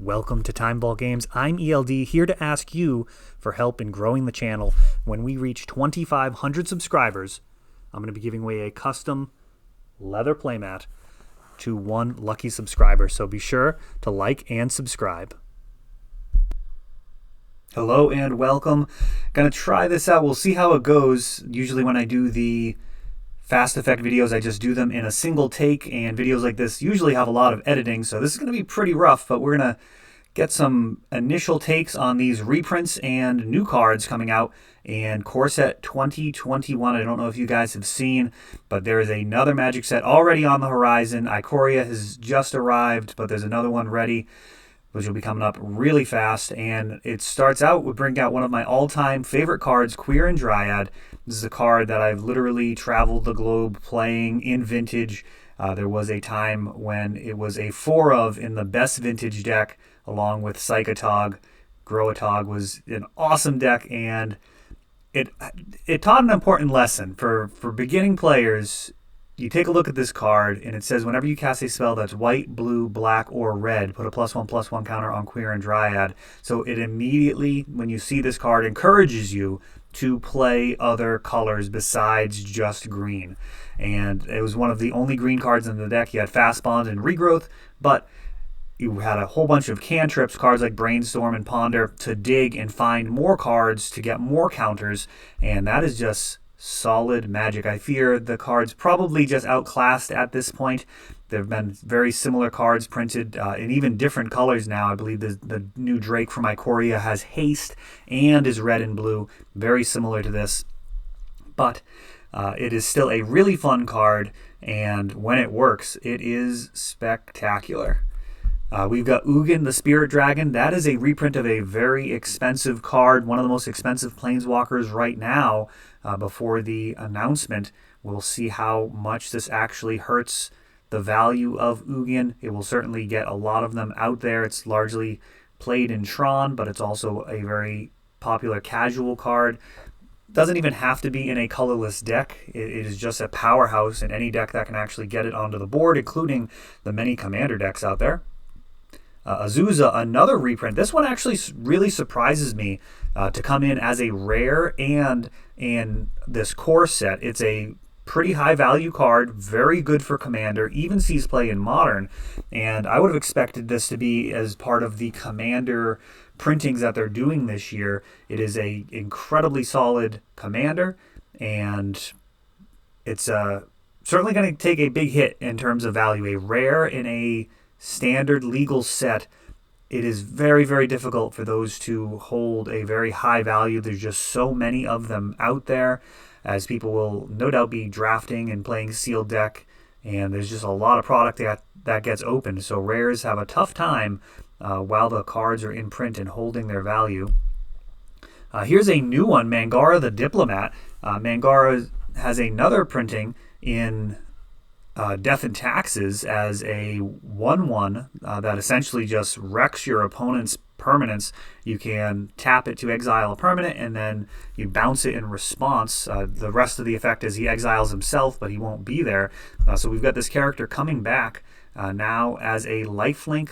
Welcome to Time Ball Games. I'm ELD, here to ask you for help in growing the channel. When we reach 2,500 subscribers, I'm going to be giving away a custom leather playmat to one lucky subscriber. So be sure to like and subscribe. Hello and welcome. Gonna try this out. We'll see how it goes. Usually when I do the fast effect videos, I just do them in a single take, and videos like this usually have a lot of editing, so this is going to be pretty rough, but we're going to get some initial takes on these reprints and new cards coming out and core set 2021. I don't know if you guys have seen, but there is another Magic set already on the horizon. Ikoria has just arrived, but there's another one ready, which will be coming up really fast. And it starts out with bringing out one of my all-time favorite cards, Queer and Dryad. This is a card that I've literally traveled the globe playing in Vintage. There was a time when it was a 4 of in the best Vintage deck, along with Psychotog. Growatog was an awesome deck, and it taught an important lesson. For beginning players, you take a look at this card, and it says whenever you cast a spell that's white, blue, black, or red, put a +1/+1 counter on Queer and Dryad. So it immediately, when you see this card, encourages you to play other colors besides just green. And it was one of the only green cards in the deck. You had Fast Bond and Regrowth, but you had a whole bunch of cantrips, cards like Brainstorm and Ponder, to dig and find more cards to get more counters, and that is just solid Magic. I fear the card's probably just outclassed at this point. There have been very similar cards printed in even different colors now. I believe the new Drake from Ikoria has haste and is red and blue, very similar to this. But it is still a really fun card, and when it works, it is spectacular. We've got Lugan, the Spirit Dragon. That is a reprint of a very expensive card, one of the most expensive Planeswalkers right now. Before the announcement, we'll see how much this actually hurts the value of Lugan. It will certainly get a lot of them out there. It's largely played in Tron, but it's also a very popular casual card. Doesn't even have to be in a colorless deck. It is just a powerhouse in any deck that can actually get it onto the board, including the many commander decks out there. Zuza, another reprint. This one actually really surprises me to come in as a rare and in this core set. It's a pretty high value card, very good for Commander, even sees play in Modern, and I would have expected this to be as part of the Commander printings that they're doing this year. It is a incredibly solid Commander, and it's certainly going to take a big hit in terms of value. A rare in a standard legal set, it is very, very difficult for those to hold a very high value. There's just so many of them out there, as people will no doubt be drafting and playing sealed deck, and there's just a lot of product that gets opened. So rares have a tough time while the cards are in print and holding their value. Here's a new one, Mangar the Diplomat. Mangar has another printing in Death and Taxes as a 1/1 that essentially just wrecks your opponent's permanents. You can tap it to exile a permanent, and then you bounce it in response. The rest of the effect is he exiles himself, but he won't be there. So we've got this character coming back now as a lifelink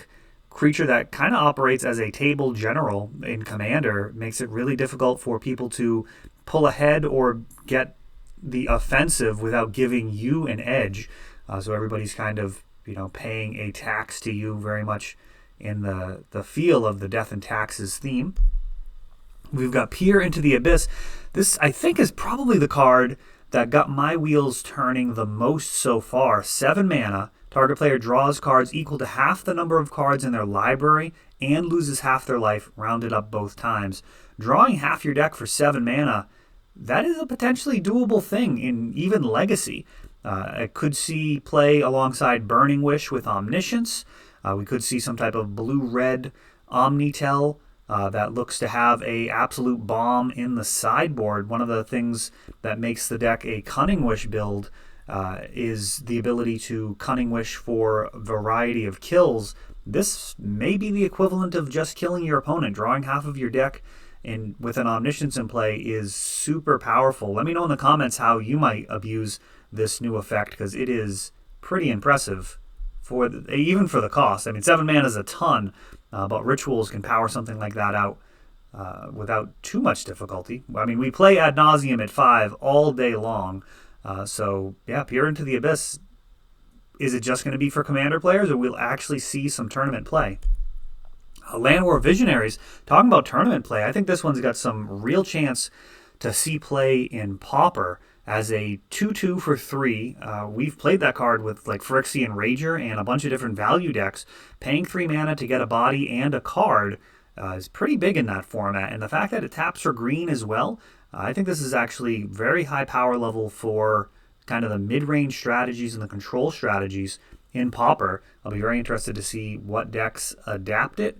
creature that kind of operates as a table general in Commander. Makes it really difficult for people to pull ahead or get the offensive without giving you an edge. So everybody's kind of, paying a tax to you, very much in the feel of the Death and Taxes theme. We've got Peer into the Abyss. This, I think, is probably the card that got my wheels turning the most so far. 7 mana. Target player draws cards equal to half the number of cards in their library and loses half their life, rounded up both times. Drawing half your deck for 7 mana, that is a potentially doable thing in even Legacy. It could see play alongside Burning Wish with Omniscience. We could see some type of blue-red Omnitel that looks to have a absolute bomb in the sideboard. One of the things that makes the deck a Cunning Wish build is the ability to Cunning Wish for a variety of kills. This may be the equivalent of just killing your opponent. Drawing half of your deck and with an Omniscience in play is super powerful. Let me know in the comments how you might abuse this new effect, because it is pretty impressive even for the cost. I mean, 7 mana is a ton, but Rituals can power something like that out without too much difficulty. I mean, we play Ad Nauseam at 5 all day long. So, yeah, Peer into the Abyss. Is it just going to be for Commander players, or we'll actually see some tournament play? Land War Visionaries, talking about tournament play, I think this one's got some real chance to see play in Pauper as a 2/2 for 3. We've played that card with like Phyrexian Rager and a bunch of different value decks. Paying 3 mana to get a body and a card is pretty big in that format. And the fact that it taps for green as well, I think this is actually very high power level for kind of the mid-range strategies and the control strategies in Pauper. I'll be very interested to see what decks adapt it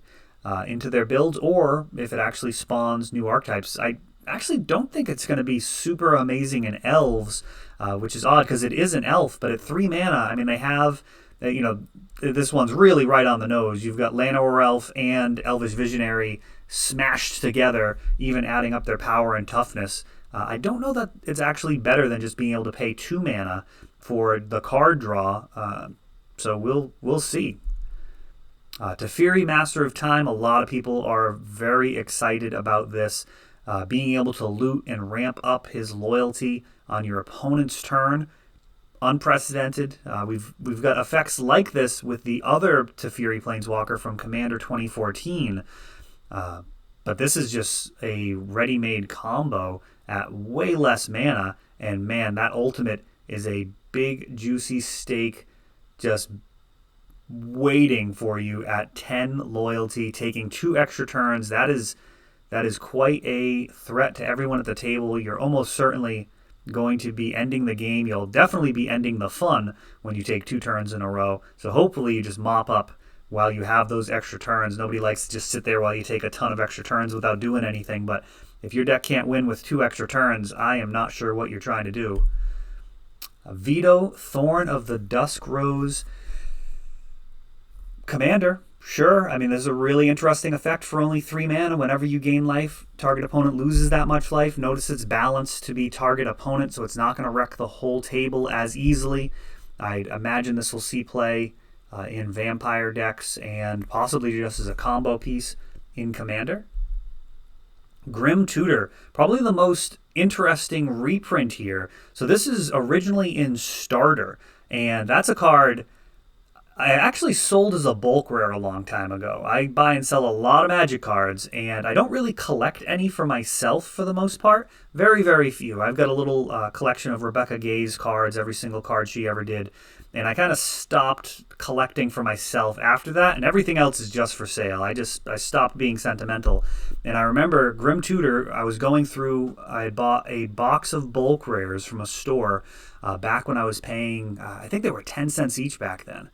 into their builds, or if it actually spawns new archetypes. I actually don't think it's going to be super amazing in Elves, which is odd because it is an elf, but at 3 mana, I mean, they have, this one's really right on the nose. You've got Llanowar Elf and Elvish Visionary smashed together, even adding up their power and toughness. I don't know that it's actually better than just being able to pay 2 mana for the card draw, so we'll see. Teferi, Master of Time, a lot of people are very excited about this. Being able to loot and ramp up his loyalty on your opponent's turn, unprecedented. We've got effects like this with the other Teferi Planeswalker from Commander 2014, but this is just a ready-made combo at way less mana, and man, that ultimate is a big, juicy steak just waiting for you at 10 loyalty, taking 2 extra turns. That is quite a threat to everyone at the table. You're almost certainly going to be ending the game. You'll definitely be ending the fun when you take 2 turns in a row. So hopefully you just mop up while you have those extra turns. Nobody likes to just sit there while you take a ton of extra turns without doing anything. But if your deck can't win with 2 extra turns, I am not sure what you're trying to do. Vito, Thorn of the Dusk Rose. Commander, sure. I mean, there's a really interesting effect for only 3 mana. Whenever you gain life, target opponent loses that much life. Notice it's balanced to be target opponent, so it's not going to wreck the whole table as easily. I imagine this will see play in Vampire decks and possibly just as a combo piece in Commander. Grim Tudor, probably the most interesting reprint here. So this is originally in Starter, and that's a card I actually sold as a bulk rare a long time ago. I buy and sell a lot of Magic cards, and I don't really collect any for myself for the most part. Very, very few. I've got a little collection of Rebecca Gay's cards, every single card she ever did, and I kind of stopped collecting for myself after that, and everything else is just for sale. I stopped being sentimental. And I remember Grim Tudor, I was going through, I had bought a box of bulk rares from a store back when I was paying, I think they were 10 cents each back then.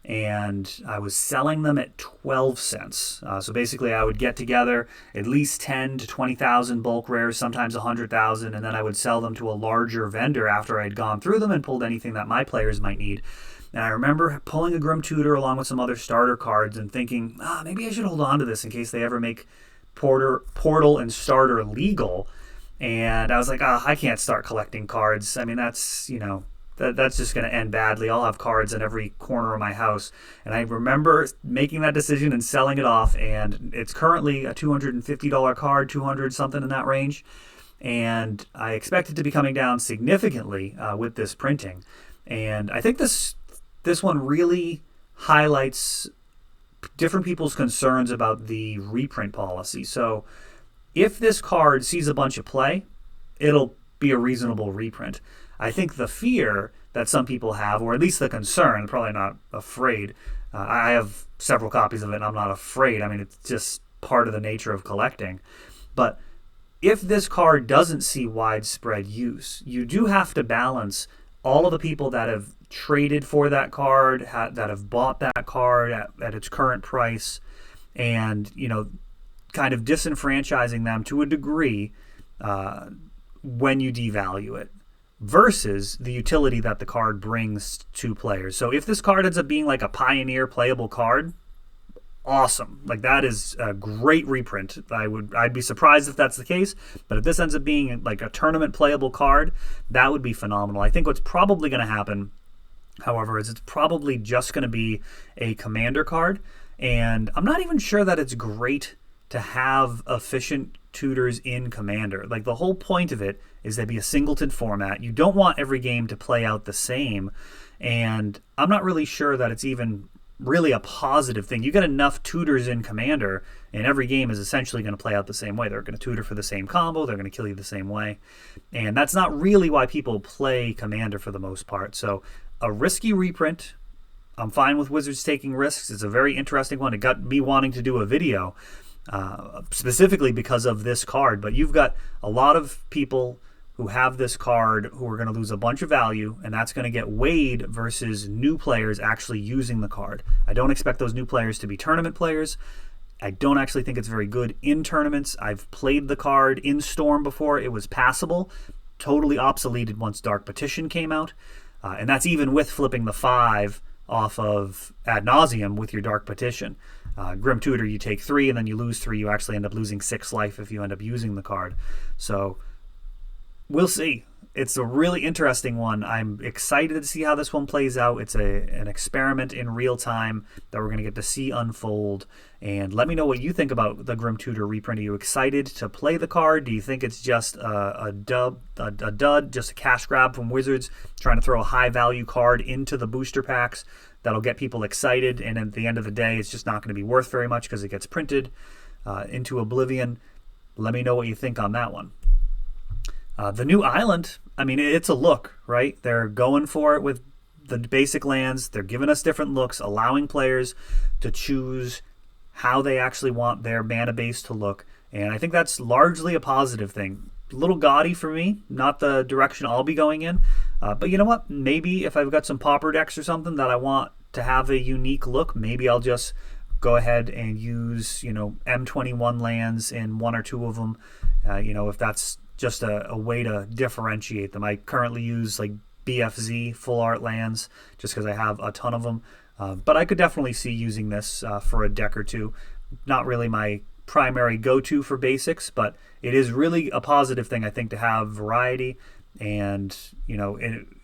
And I was selling them at 12 cents. So basically I would get together at least 10 to 20,000 bulk rares, sometimes 100,000, and then I would sell them to a larger vendor after I had gone through them and pulled anything that my players might need. And I remember pulling a Grim Tudor along with some other starter cards and thinking, maybe I should hold on to this in case they ever make Portal and Starter legal. And I was like, I can't start collecting cards. I mean, that's, that's just going to end badly. I'll have cards in every corner of my house. And I remember making that decision and selling it off, and it's currently a $250 card, 200 something in that range. And I expect it to be coming down significantly with this printing. And I think this one really highlights different people's concerns about the reprint policy. So if this card sees a bunch of play, it'll be a reasonable reprint. I think the fear that some people have, or at least the concern, probably not afraid. I have several copies of it, and I'm not afraid. I mean, it's just part of the nature of collecting. But if this card doesn't see widespread use, you do have to balance all of the people that have traded for that card, that have bought that card at its current price, and, kind of disenfranchising them to a degree when you devalue it, versus the utility that the card brings to players. So if this card ends up being like a Pioneer playable card, awesome. Like, that is a great reprint. I'd be surprised if that's the case, but if this ends up being like a tournament playable card, that would be phenomenal. I think what's probably going to happen, however, is it's probably just going to be a Commander card, And I'm not even sure that it's great to have efficient tutors in Commander. Like, the whole point of it is to be a singleton format. You don't want every game to play out the same. And I'm not really sure that it's even really a positive thing. You get enough tutors in Commander, and every game is essentially going to play out the same way. They're going to tutor for the same combo. They're going to kill you the same way. And that's not really why people play Commander for the most part. So a risky reprint, I'm fine with Wizards taking risks. It's a very interesting one. It got me wanting to do a video specifically because of this card. But you've got a lot of people who have this card who are going to lose a bunch of value, and that's going to get weighed versus new players actually using the card. I don't expect those new players to be tournament players. I don't actually think it's very good in tournaments. I've played the card in Storm before. It was passable. Totally obsoleted once Dark Petition came out. And that's even with flipping the 5 off of Ad Nauseam with your Dark Petition. Grim Tutor, you take 3 and then you lose 3. You actually end up losing 6 life if you end up using the card. So we'll see. It's a really interesting one. I'm excited to see how this one plays out. It's an experiment in real time that we're going to get to see unfold. And let me know what you think about the Grim Tutor reprint. Are you excited to play the card? Do you think it's just a dud, just a cash grab from Wizards trying to throw a high value card into the booster packs that'll get people excited, and at the end of the day it's just not going to be worth very much because it gets printed into oblivion? Let me know what you think on that one. The new island, I mean, it's a look, right? They're going for it with the basic lands. They're giving us different looks, allowing players to choose how they actually want their mana base to look. And I think that's largely a positive thing. A little gaudy for me, not the direction I'll be going in. But you know what? Maybe if I've got some pauper decks or something that I want to have a unique look, maybe I'll just go ahead and use, M21 lands in 1 or 2 of them. If that's just a way to differentiate them. I currently use like BFZ full art lands just because I have a ton of them. But I could definitely see using this for a deck or two. Not really my primary go-to for basics, but it is really a positive thing, I think, to have variety. And,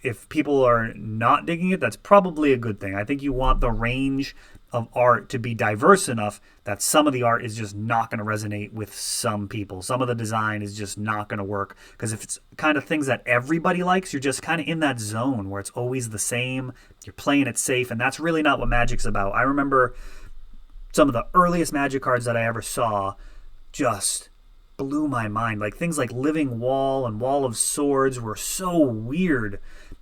if people are not digging it, that's probably a good thing. I think you want the range of art to be diverse enough that some of the art is just not going to resonate with some people. Some of the design is just not going to work, because if it's kind of things that everybody likes, you're just kind of in that zone where it's always the same. You're playing it safe, and that's really not what Magic's about. I remember some of the earliest Magic cards that I ever saw just blew my mind. Like things like Living Wall and Wall of Swords were so weird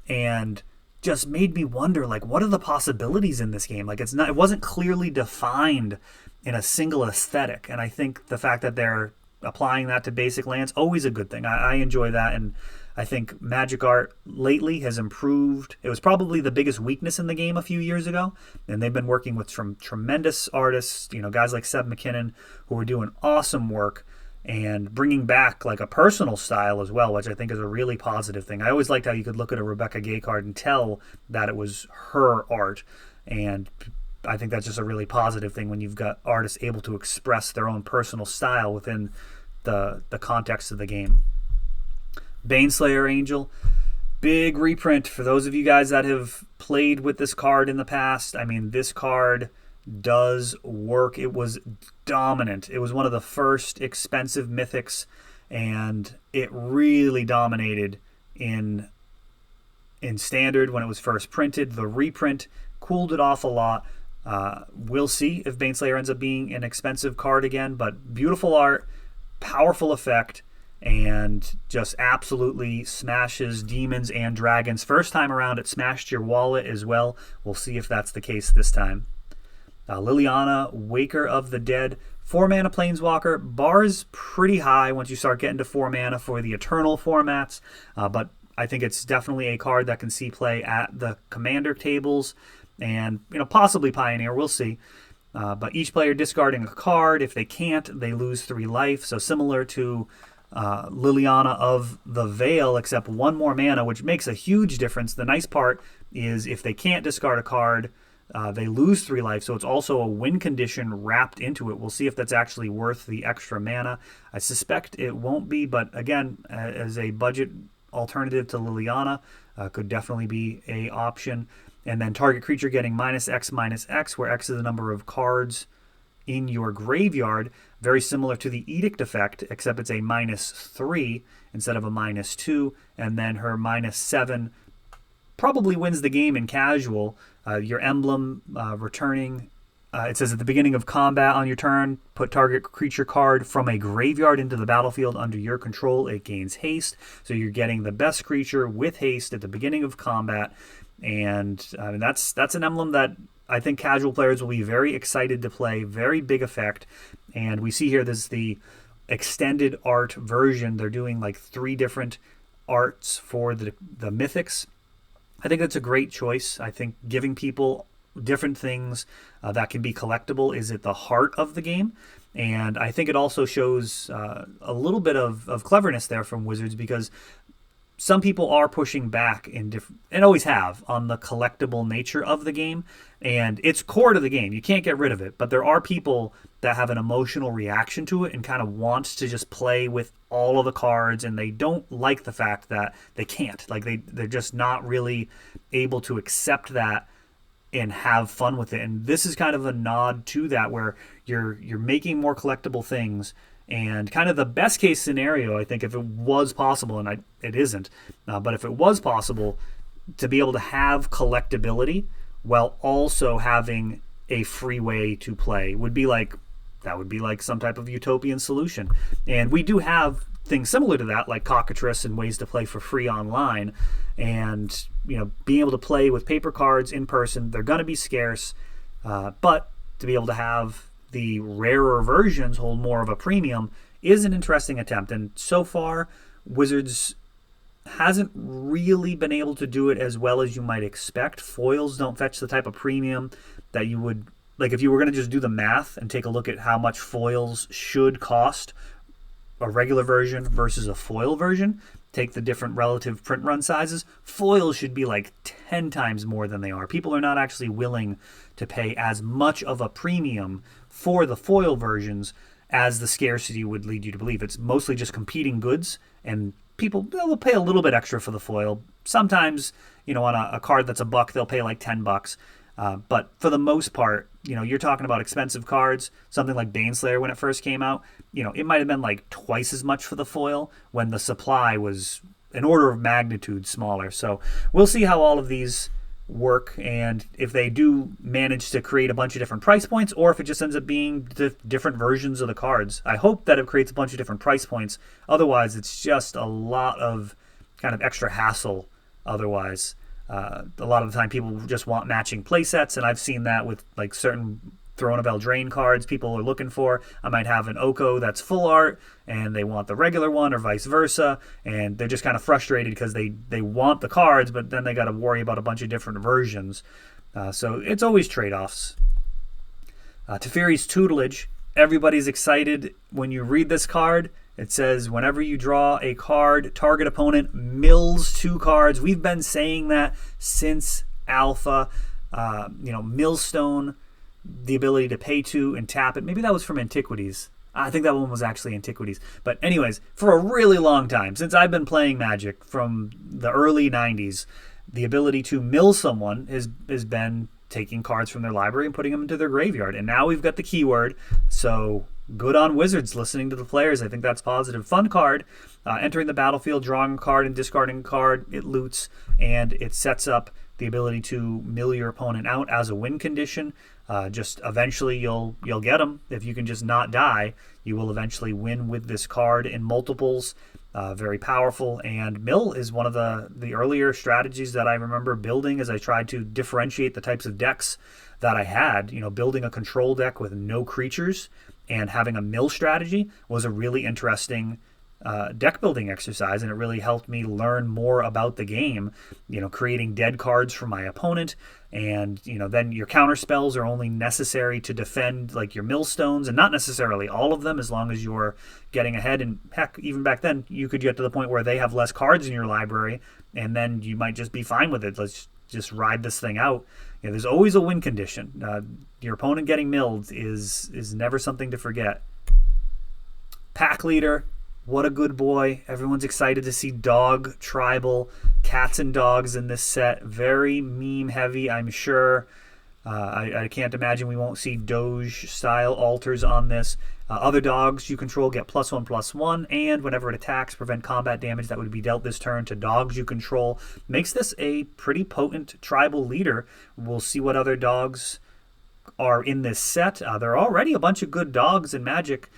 and just made me wonder, like, what are the possibilities in this game? Like, it wasn't clearly defined in a single aesthetic. And I think the fact that they're applying that to basic lands, always a good thing. I enjoy that, and I think Magic art lately has improved. It was probably the biggest weakness in the game a few years ago, and they've been working with some tremendous artists, guys like Seb McKinnon, who are doing awesome work and bringing back like a personal style as well, which I think is a really positive thing. I always liked how you could look at a Rebecca Gay card and tell that it was her art, and I think that's just a really positive thing when you've got artists able to express their own personal style within the context of the game. Baneslayer Angel, big reprint for those of you guys that have played with this card in the past. I mean, this card does work. It was dominant. It was one of the first expensive mythics, and it really dominated in Standard when it was first printed. The reprint cooled it off a lot. We'll see if Baneslayer ends up being an expensive card again, but beautiful art, powerful effect, and just absolutely smashes demons and dragons. First time around, it smashed your wallet as well. We'll see if that's the case this time. Liliana, Waker of the Dead, 4-mana Planeswalker. Bar is pretty high once you start getting to 4 mana for the Eternal formats, but I think it's definitely a card that can see play at the Commander tables and possibly Pioneer. We'll see. But each player discarding a card. If they can't, they lose 3 life. So similar to Liliana of the Veil, except 1 more mana, which makes a huge difference. The nice part is if they can't discard a card, they lose 3 life, so it's also a win condition wrapped into it. We'll see if that's actually worth the extra mana. I suspect it won't be, but again, as a budget alternative to Liliana, could definitely be an option. and then target creature getting -X, where X is the number of cards in your graveyard, very similar to the Edict effect, except it's a -3 instead of a -2, and then her -7 probably wins the game in casual. Your emblem returning, it says at the beginning of combat on your turn, put target creature card from a graveyard into the battlefield under your control. It gains haste, so you're getting the best creature with haste at the beginning of combat, and that's an emblem that I think casual players will be very excited to play. Very big effect. And we see here this is the extended art version. They're doing like 3 different arts for the mythics. I think that's a great choice. I think giving people different things that can be collectible is at the heart of the game. And I think it also shows a little bit of cleverness there from Wizards, because some people are pushing back and always have, on the collectible nature of the game, and it's core to the game. You can't get rid of it, but there are people that have an emotional reaction to it and kind of want to just play with all of the cards, and they don't like the fact that they can't. Like they're just not really able to accept that and have fun with it. And this is kind of a nod to that, where you're making more collectible things. And kind of the best case scenario, I think, if it was possible, and it isn't, but if it was possible to be able to have collectability while also having a free way to play, would be like some type of utopian solution. And we do have things similar to that, like Cockatrice and ways to play for free online. And being able to play with paper cards in person, they're going to be scarce, but to be able to have the rarer versions hold more of a premium is an interesting attempt. And so far, Wizards hasn't really been able to do it as well as you might expect. Foils don't fetch the type of premium that you would, like if you were going to just do the math and take a look at how much foils should cost, a regular version versus a foil version, take the different relative print run sizes, foils should be like 10 times more than they are. People are not actually willing to pay as much of a premium for the foil versions as the scarcity would lead you to believe. It's mostly just competing goods, and people will pay a little bit extra for the foil. Sometimes, on a card that's $1, they'll pay like $10. But for the most part, you're talking about expensive cards. Something like Baneslayer, when it first came out, it might have been like twice as much for the foil when the supply was an order of magnitude smaller. So we'll see how all of these work, and if they do manage to create a bunch of different price points, or if it just ends up being different versions of the cards. I hope that it creates a bunch of different price points. Otherwise, it's just a lot of kind of extra hassle otherwise. A lot of the time people just want matching play sets, and I've seen that with like certain Throne of Eldraine cards people are looking for. I might have an Oko that's full art and they want the regular one, or vice versa, and they're just kind of frustrated because they want the cards, but then they got to worry about a bunch of different versions. So it's always trade-offs. Teferi's Tutelage. Everybody's excited when you read this card. It says, whenever you draw a card, target opponent mills 2 cards. We've been saying that since Alpha. Millstone, the ability to pay 2 and tap it. Maybe that was from Antiquities. I think that one was actually Antiquities. But anyways, for a really long time, since I've been playing Magic from the early 90s, the ability to mill someone has been taking cards from their library and putting them into their graveyard. And now we've got the keyword, so good on Wizards listening to the players. I think that's positive. Fun card. Entering the battlefield, drawing a card and discarding a card, it loots, and it sets up the ability to mill your opponent out as a win condition. Just eventually you'll get them. If you can just not die, you will eventually win with this card in multiples. Very powerful, and mill is one of the earlier strategies that I remember building as I tried to differentiate the types of decks that I had. Building a control deck with no creatures and having a mill strategy was a really interesting deck building exercise, and it really helped me learn more about the game. Creating dead cards for my opponent, and then your counter spells are only necessary to defend like your millstones, and not necessarily all of them, as long as you're getting ahead. And heck, even back then you could get to the point where they have less cards in your library, and then you might just be fine with it. Let's just ride this thing out. There's always a win condition. Your opponent getting milled is never something to forget. Pack leader. What a good boy. Everyone's excited to see dog tribal, cats and dogs in this set. Very meme heavy, I'm sure. I can't imagine we won't see Doge style alters on this. Other dogs you control get +1/+1, and whenever it attacks, prevent combat damage that would be dealt this turn to dogs you control. Makes this a pretty potent tribal leader. We'll see what other dogs are in this set. There are already a bunch of good dogs in Magic.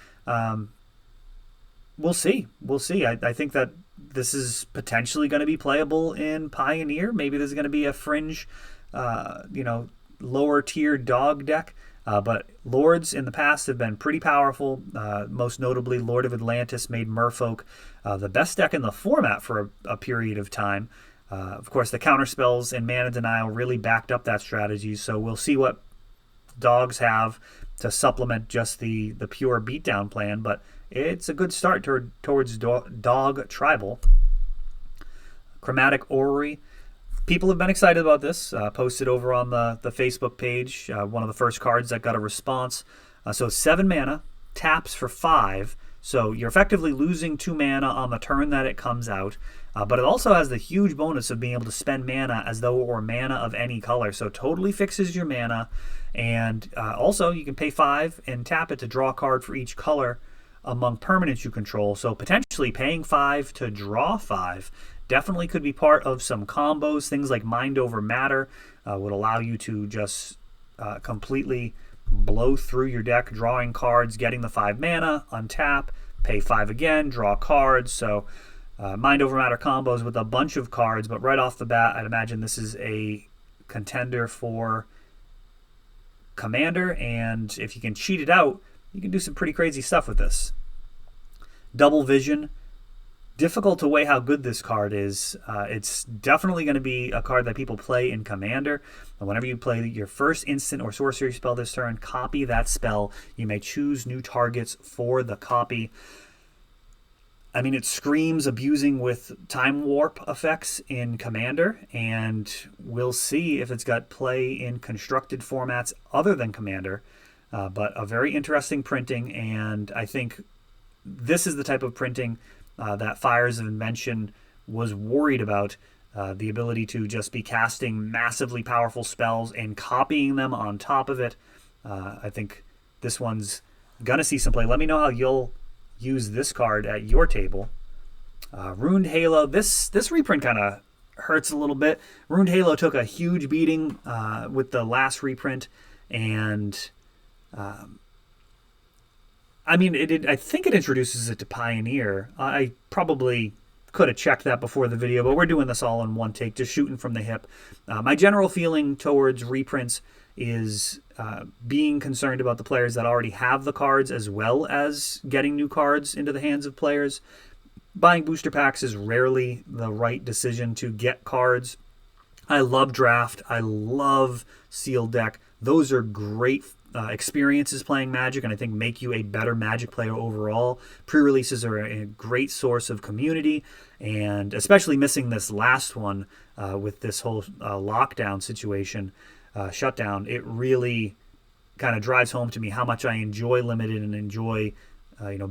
We'll see. We'll see. I think that this is potentially going to be playable in Pioneer. Maybe there's going to be a fringe, lower tier dog deck. But Lords in the past have been pretty powerful. Most notably, Lord of Atlantis made Merfolk the best deck in the format for a period of time. Of course, the counterspells and Mana Denial really backed up that strategy. So we'll see what dogs have to supplement just the pure beatdown plan. But it's a good start towards dog tribal. Chromatic Ori. People have been excited about this. Posted over on the Facebook page. One of the first cards that got a response. So 7 mana, taps for 5. So you're effectively losing 2 mana on the turn that it comes out. But it also has the huge bonus of being able to spend mana as though it were mana of any color. So totally fixes your mana. And also you can pay 5 and tap it to draw a card for each color among permanents you control. So potentially paying 5 to draw 5 definitely could be part of some combos. Things like Mind Over Matter would allow you to just completely blow through your deck, drawing cards, getting the 5 mana, untap, pay 5 again, draw cards. So Mind Over Matter combos with a bunch of cards, but right off the bat, I'd imagine this is a contender for Commander, and if you can cheat it out, you can do some pretty crazy stuff with this. Double Vision. Difficult to weigh how good this card is. It's definitely going to be a card that people play in Commander. And whenever you play your first instant or sorcery spell this turn, copy that spell. You may choose new targets for the copy. I mean, it screams abusing with Time Warp effects in Commander, and we'll see if it's got play in constructed formats other than Commander. But a very interesting printing, and I think this is the type of printing that Fires of Invention was worried about. The ability to just be casting massively powerful spells and copying them on top of it. I think this one's going to see some play. Let me know how you'll use this card at your table. Ruined Halo. This reprint kind of hurts a little bit. Ruined Halo took a huge beating with the last reprint, and I mean, I think it introduces it to Pioneer. I probably could have checked that before the video, but we're doing this all in one take, just shooting from the hip. My general feeling towards reprints is being concerned about the players that already have the cards, as well as getting new cards into the hands of players. Buying booster packs is rarely the right decision to get cards. I love Draft. I love Sealed Deck. Those are great experiences playing Magic, and I think make you a better Magic player overall. Pre-releases are a great source of community, and especially missing this last one with this whole lockdown situation, shutdown, it really kind of drives home to me how much I enjoy Limited and enjoy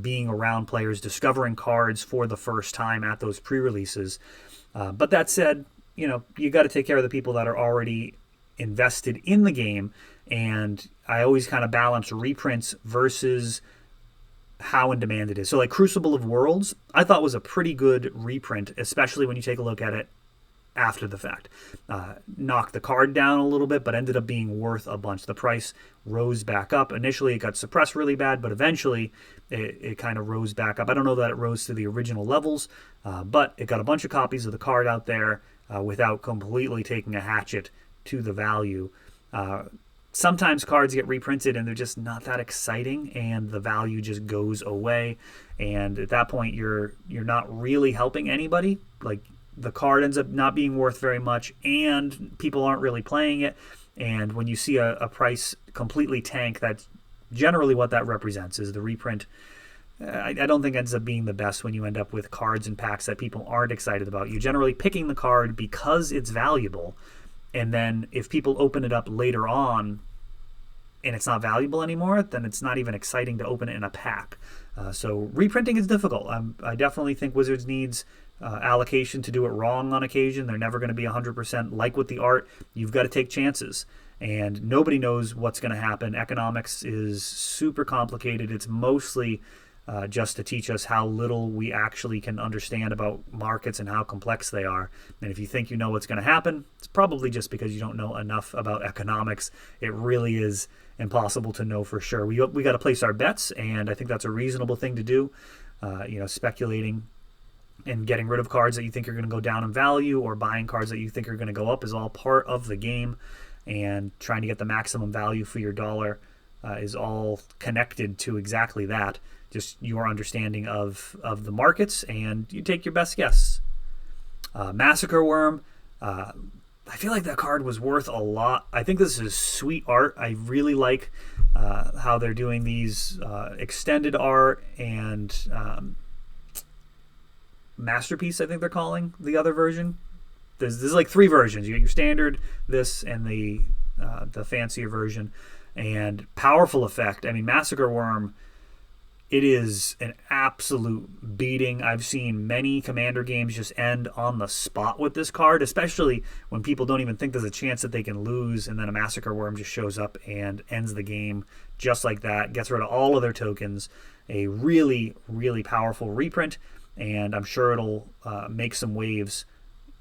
being around players, discovering cards for the first time at those pre-releases. But that said, you got to take care of the people that are already invested in the game, and I always kind of balance reprints versus how in demand it is. So like Crucible of Worlds, I thought was a pretty good reprint, especially when you take a look at it after the fact. Knocked the card down a little bit, but ended up being worth a bunch. The price rose back up. Initially, it got suppressed really bad, but eventually it kind of rose back up. I don't know that it rose to the original levels, but it got a bunch of copies of the card out there without completely taking a hatchet to the value. Sometimes cards get reprinted and they're just not that exciting, and the value just goes away. And at that point, you're not really helping anybody. Like, the card ends up not being worth very much, and people aren't really playing it. And when you see a price completely tank, that's generally what that represents, is the reprint. I don't think ends up being the best when you end up with cards and packs that people aren't excited about. You're generally picking the card because it's valuable, and then if people open it up later on, and it's not valuable anymore, then it's not even exciting to open it in a pack. So reprinting is difficult. I definitely think Wizards needs allocation to do it wrong on occasion. They're never going to be 100% like with the art. You've got to take chances, and nobody knows what's going to happen. Economics is super complicated. It's mostly just to teach us how little we actually can understand about markets and how complex they are. And if you think you know what's going to happen, it's probably just because you don't know enough about economics. It really is impossible to know for sure. We got to place our bets, and I think that's a reasonable thing to do. Speculating and getting rid of cards that you think are going to go down in value, or buying cards that you think are going to go up, is all part of the game. And trying to get the maximum value for your dollar is all connected to exactly that. Just your understanding of the markets, and you take your best guess. Massacre Worm, I feel like that card was worth a lot. I think this is sweet art. I really like how they're doing these extended art and Masterpiece, I think they're calling the other version. There's like 3 versions. You get your standard, this, and the fancier version. And powerful effect. I mean, Massacre Worm, it is an absolute beating. I've seen many Commander games just end on the spot with this card, especially when people don't even think there's a chance that they can lose, and then a Massacre Worm just shows up and ends the game just like that, gets rid of all of their tokens. A really, really powerful reprint, and I'm sure it'll make some waves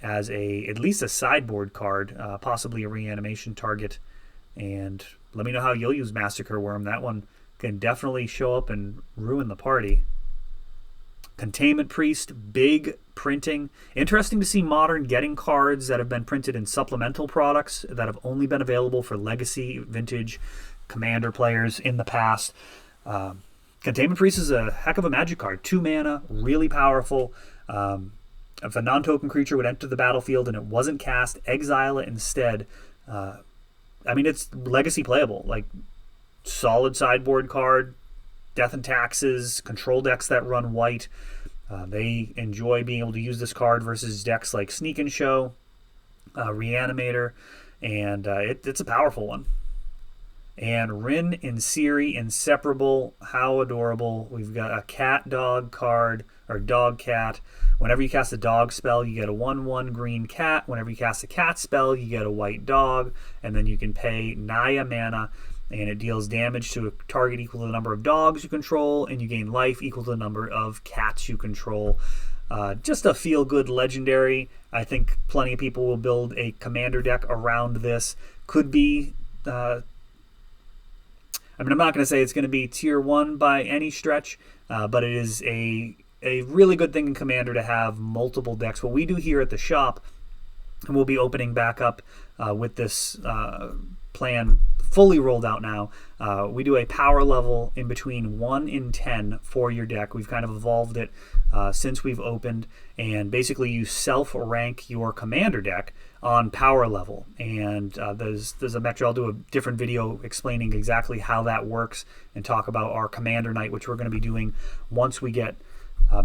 as at least a sideboard card, possibly a reanimation target. And let me know how you'll use Massacre Worm. That one can definitely show up and ruin the party. Containment Priest, big printing. Interesting to see Modern getting cards that have been printed in supplemental products that have only been available for Legacy, Vintage, Commander players in the past. Containment Priest is a heck of a Magic card. 2 mana, really powerful. If a non-token creature would enter the battlefield and it wasn't cast, exile it instead. I mean, it's Legacy playable. Like, solid sideboard card, Death and Taxes, control decks that run white. They enjoy being able to use this card versus decks like Sneak and Show, Reanimator, and it's a powerful one. And Rin and Siri, Inseparable, how adorable. We've got a cat-dog card, or dog-cat. Whenever you cast a dog spell, you get a 1/1 green cat. Whenever you cast a cat spell, you get a white dog. And then you can pay Naya mana, and it deals damage to a target equal to the number of dogs you control, and you gain life equal to the number of cats you control. Just a feel-good legendary. I think plenty of people will build a commander deck around this. Could be... I mean, I'm not going to say it's going to be tier 1 by any stretch, but it is a really good thing in Commander to have multiple decks. What we do here at the shop, and we'll be opening back up with this plan fully rolled out now, we do a power level in between 1 and 10 for your deck. We've kind of evolved it since we've opened, and basically you self-rank your Commander deck on power level. And there's a metric. I'll do a different video explaining exactly how that works and talk about our Commander night, which we're going to be doing once we get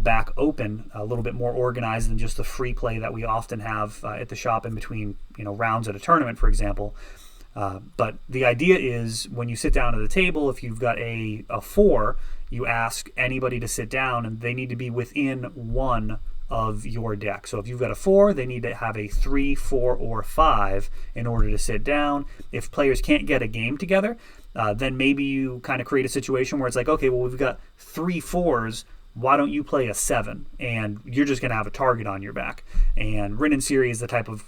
back open, a little bit more organized than just the free play that we often have at the shop in between rounds at a tournament, for example. But the idea is when you sit down at the table, if you've got a 4, you ask anybody to sit down, and they need to be within 1 of your deck. So if you've got a 4, they need to have a 3, 4, or 5 in order to sit down. If players can't get a game together, then maybe you kind of create a situation where it's like, okay, well, we've got 3 4s. Why don't you play a 7? And you're just going to have a target on your back. And Rin and Siri is the type of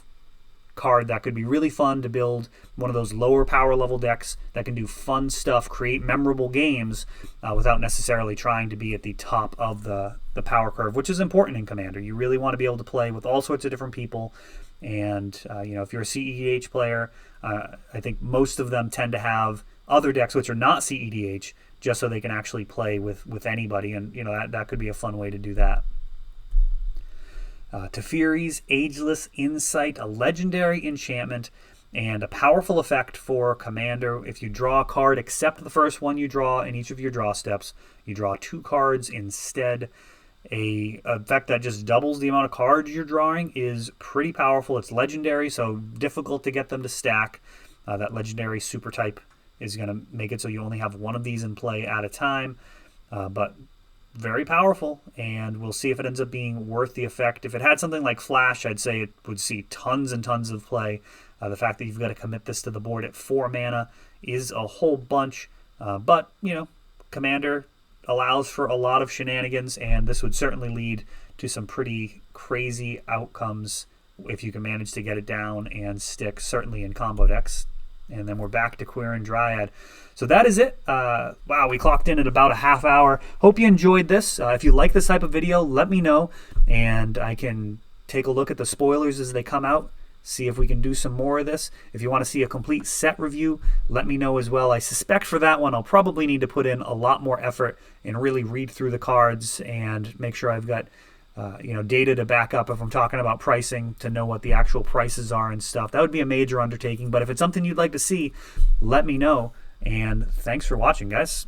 card that could be really fun to build one of those lower power level decks that can do fun stuff, create memorable games without necessarily trying to be at the top of the power curve, which is important in Commander. You really want to be able to play with all sorts of different people. And if you're a CEDH player, I think most of them tend to have other decks which are not CEDH, just so they can actually play with anybody. And that could be a fun way to do that. Teferi's Ageless Insight, a legendary enchantment and a powerful effect for Commander. If you draw a card except the first one you draw in each of your draw steps, you draw 2 cards instead. A effect that just doubles the amount of cards you're drawing is pretty powerful. It's legendary, so difficult to get them to stack. That legendary super type is going to make it so you only have one of these in play at a time. But very powerful, and we'll see if it ends up being worth the effect. If it had something like Flash, I'd say it would see tons and tons of play. The fact that you've got to commit this to the board at 4 mana is a whole bunch. But, you know, Commander allows for a lot of shenanigans, and this would certainly lead to some pretty crazy outcomes if you can manage to get it down and stick, certainly in combo decks. And then we're back to Queer and Dryad. So that is it. Wow, we clocked in at about a half hour. Hope you enjoyed this. If you like this type of video, let me know, and I can take a look at the spoilers as they come out, see if we can do some more of this. If you want to see a complete set review, let me know as well. I suspect for that one, I'll probably need to put in a lot more effort and really read through the cards and make sure I've got data to back up if I'm talking about pricing, to know what the actual prices are and stuff. That would be a major undertaking, but if it's something you'd like to see, let me know. And thanks for watching, guys.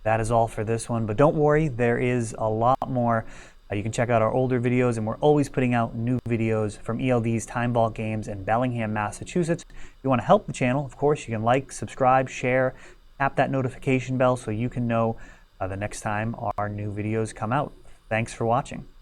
That is all for this one, but don't worry, there is a lot more. You can check out our older videos, and we're always putting out new videos from ELD's Time Vault Games in Bellingham, Massachusetts. If you want to help the channel, of course, you can like, subscribe, share, tap that notification bell so you can know the next time our new videos come out. Thanks for watching.